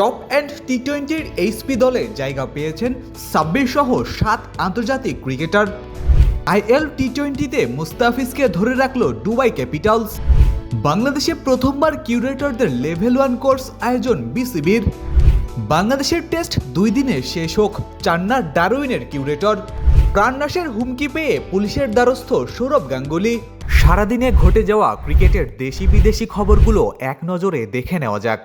Top and টি-20-র HP দলে জায়গা পেয়েছেন সাব্বির সহ 7 আন্তর্জাতিক ক্রিকেটার। আইএল টি-20-তে মুস্তাফিজকে ধরে রাখল দুবাই ক্যাপিটালস। বাংলাদেশে প্রথমবার কিউরেটরদের লেভেল 1 কোর্স আয়োজন বিসিবির। বাংলাদেশের টেস্ট 2 দিনে শেষ হোক, চান্না ডারউইনের কিউরেটর। প্রাণনাশের হুমকি পেয়ে পুলিশের দ্বারস্থ সৌরভ গাঙ্গুলি। সারাদিনে ঘটে যাওয়া ক্রিকেটের দেশি বিদেশি খবরগুলো এক নজরে দেখে নেওয়া যাক।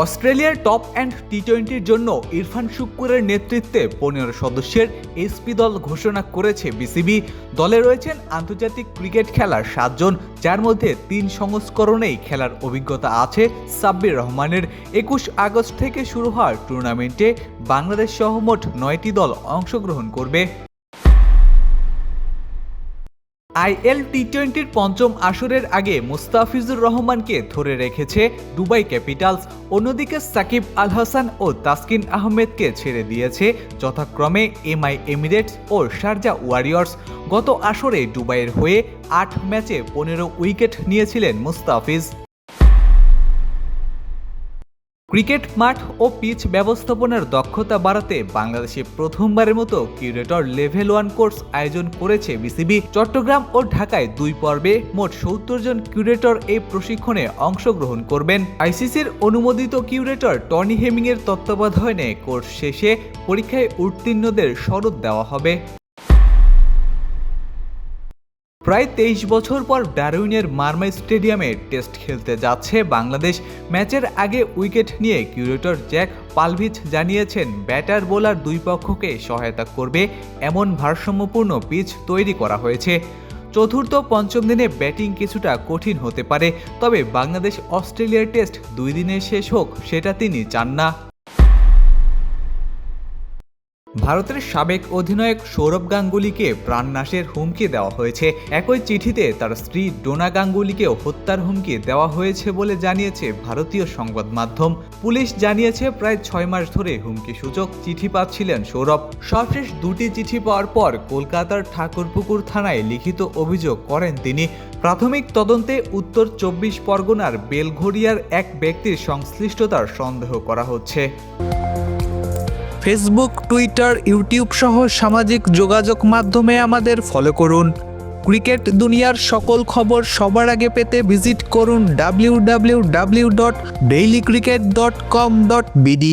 অস্ট্রেলিয়ার টপ এন্ড টি-20-র জন্য ইরফান শুক্কুরের নেতৃত্বে 15 সদস্যের এইচপি দল ঘোষণা করেছে বিসিবি। দলে রয়েছেন আন্তর্জাতিক ক্রিকেট খেলার 7 জন, যার মধ্যে 3 সংস্করণেই খেলার অভিজ্ঞতা আছে সাব্বির রহমানের। 21 আগস্ট থেকে শুরু হওয়া টুর্নামেন্টে বাংলাদেশ সহ মোট 9টি দল অংশগ্রহণ করবে। আইএল টি-20-র পঞ্চম আসরের আগে মুস্তাফিজুর রহমানকে ধরে রেখেছে দুবাই ক্যাপিটালস। অন্যদিকে সাকিব আল হাসান ও তাসকিন আহমেদকে ছেড়ে দিয়েছে যথাক্রমে এমআই এমিরেটস ও শারজা ওয়ারিয়র্স। গত আসরে দুবাইয়ের হয়ে 8 ম্যাচে 15 উইকেট নিয়েছিলেন মুস্তাফিজ। ক্রিকেট মাঠ ও পিচ ব্যবস্থাপনার দক্ষতা বাড়াতে বাংলাদেশে প্রথমবারের মতো কিউরেটর লেভেল 1 কোর্স আয়োজন করেছে বিসিবি। চট্টগ্রাম ও ঢাকায় 2 পর্বে মোট 70 জন কিউরেটর এই প্রশিক্ষণে অংশগ্রহণ করবেন। আইসিসির অনুমোদিত কিউরেটর টনি হেমিংয়ের তত্ত্বাবধানে কোর্স শেষে পরীক্ষায় উত্তীর্ণদের সনদ দেওয়া হবে। প্রায় 23 বছর পর ডারউইনের মারমা স্টেডিয়ামে টেস্ট খেলতে যাচ্ছে বাংলাদেশ। ম্যাচের আগে উইকেট নিয়ে কিউরেটর জ্যাক পালভিচ জানিয়েছেন, ব্যাটার বোলার দুই পক্ষকে সহায়তা করবে এমন ভারসাম্যপূর্ণ পিচ তৈরি করা হয়েছে। চতুর্থ পঞ্চম দিনে ব্যাটিং কিছুটা কঠিন হতে পারে, তবে বাংলাদেশ অস্ট্রেলিয়ার টেস্ট 2 দিনে শেষ হোক সেটা তিনি চান না। ভারতের সাবেক অধিনায়ক সৌরভ গাঙ্গুলিকে প্রাণনাশের হুমকি দেওয়া হয়েছে। একই চিঠিতে তার স্ত্রী ডোনা গাঙ্গুলিকেও হত্যার হুমকি দেওয়া হয়েছে বলে জানিয়েছে ভারতীয় সংবাদ মাধ্যম। পুলিশ জানিয়েছে, প্রায় 6 মাস ধরে হুমকিসূচক চিঠি পাচ্ছিলেন সৌরভ। সবশেষ 2টি চিঠি পাওয়ার পর কলকাতার ঠাকুরপুকুর থানায় লিখিত অভিযোগ করেন তিনি। প্রাথমিক তদন্তে উত্তর 24 পরগনার বেলঘরিয়ার এক ব্যক্তির সংশ্লিষ্টতার সন্দেহ করা হচ্ছে। ফেসবুক, টুইটার, ইউটিউব সহ সামাজিক যোগাযোগ মাধ্যমে আমাদের ফলো করুন। ক্রিকেট দুনিয়ার সকল খবর সবার আগে পেতে ভিজিট করুন www.dailycricket.com.bd।